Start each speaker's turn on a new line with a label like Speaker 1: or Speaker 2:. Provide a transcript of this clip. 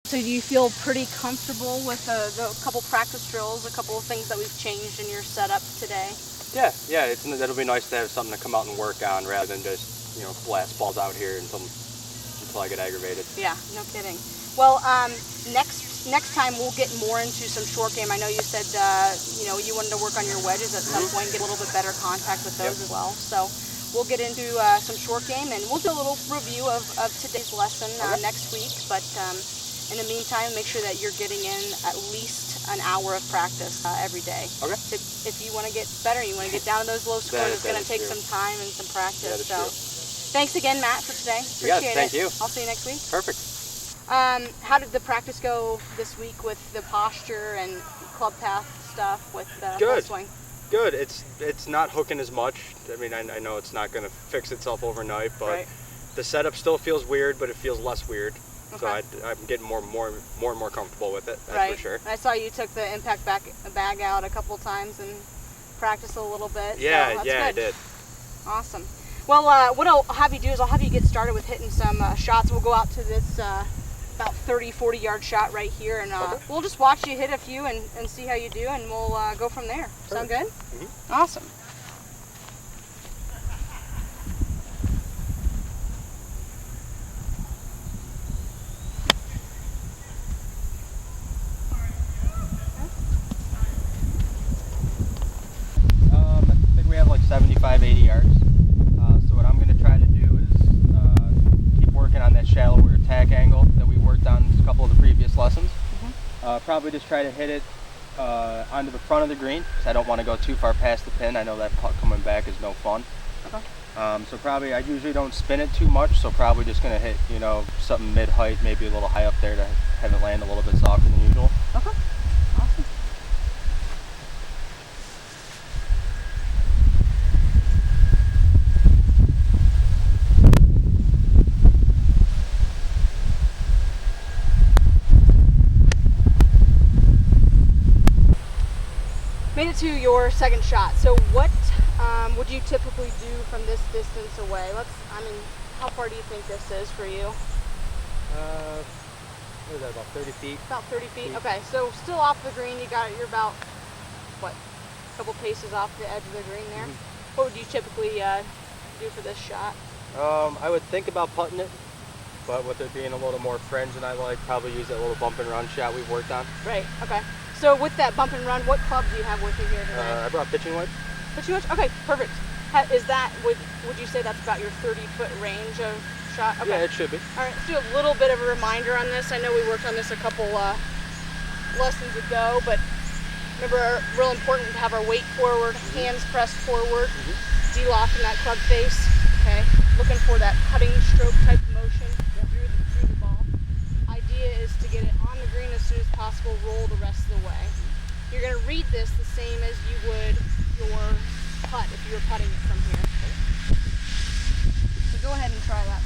Speaker 1: So do you feel pretty comfortable with the couple practice drills, a couple of things that we've changed in your setup today?
Speaker 2: Yeah, it'll be nice to have something to come out and work on rather than just, blast balls out here until I get aggravated.
Speaker 1: Yeah, no kidding. Well, next time we'll get more into some short game. I know you said, you wanted to work on your wedges at some point, get a little bit better contact with those as well. So we'll get into some short game, and we'll do a little review of today's lesson next week. But in the meantime, make sure that you're getting in at least an hour of practice every day.
Speaker 2: Okay.
Speaker 1: If you want to get better, you want to get down to those low scores, it's going to take some time and some practice. So thanks again, Matt, for today. Appreciate it.
Speaker 2: Thank you.
Speaker 1: I'll see you next week.
Speaker 2: Perfect.
Speaker 1: How did the practice go this week with the posture and club path stuff with full swing?
Speaker 2: Good. It's not hooking as much. I mean, I know it's not going to fix itself overnight, but the setup still feels weird, but it feels less weird. Okay. So I'm getting more and more comfortable with it. That's for sure.
Speaker 1: I saw you took the impact bag out a couple times and practiced a little bit.
Speaker 2: Yeah,
Speaker 1: so that's
Speaker 2: I
Speaker 1: good.
Speaker 2: did.
Speaker 1: Awesome. Well, what I'll have you do is I'll have you get started with hitting some shots. We'll go out to this about 30-40 yard shot right here, and we'll just watch you hit a few and see how you do, and we'll go from there. Perfect. Sound good? Mm-hmm. Awesome.
Speaker 2: I think we have like 75, 80 yards. So what I'm going to try to do is keep working on that shallower attack angle that we worked on a couple of the previous lessons. Probably just try to hit it onto the front of the green, because I don't want to go too far past the pin. I know that puck coming back is no fun. So probably I usually don't spin it too much, so probably just going to hit, something mid-height, maybe a little high up there to have it land a little bit softer than usual.
Speaker 1: Awesome. Made it to your second shot. So what would you typically do from this distance away? How far do you think this is for you?
Speaker 2: What is that, about 30 feet?
Speaker 1: About 30 feet? Okay, so still off the green, you're about, a couple paces off the edge of the green there. What would you typically do for this shot?
Speaker 2: I would think about putting it, but with it being a little more fringe than I like, probably use that little bump and run shot we've worked on.
Speaker 1: Right, okay. So with that bump and run, what club do you have with you here today?
Speaker 2: I brought pitching wedge.
Speaker 1: Pitching wedge? Okay, perfect. Is that, would you say that's about your 30-foot range of shot? Okay.
Speaker 2: Yeah, it should be.
Speaker 1: All right, let's do a little bit of a reminder on this. I know we worked on this a couple lessons ago, but remember, real important to have our weight forward, hands pressed forward, de-locking that club face, okay? Looking for that cutting stroke type motion through the ball. Idea is to get it on the green as soon as possible, roll the rest of the way. You're going to read this the same as you would your putt if you were putting it from here. So go ahead and try that.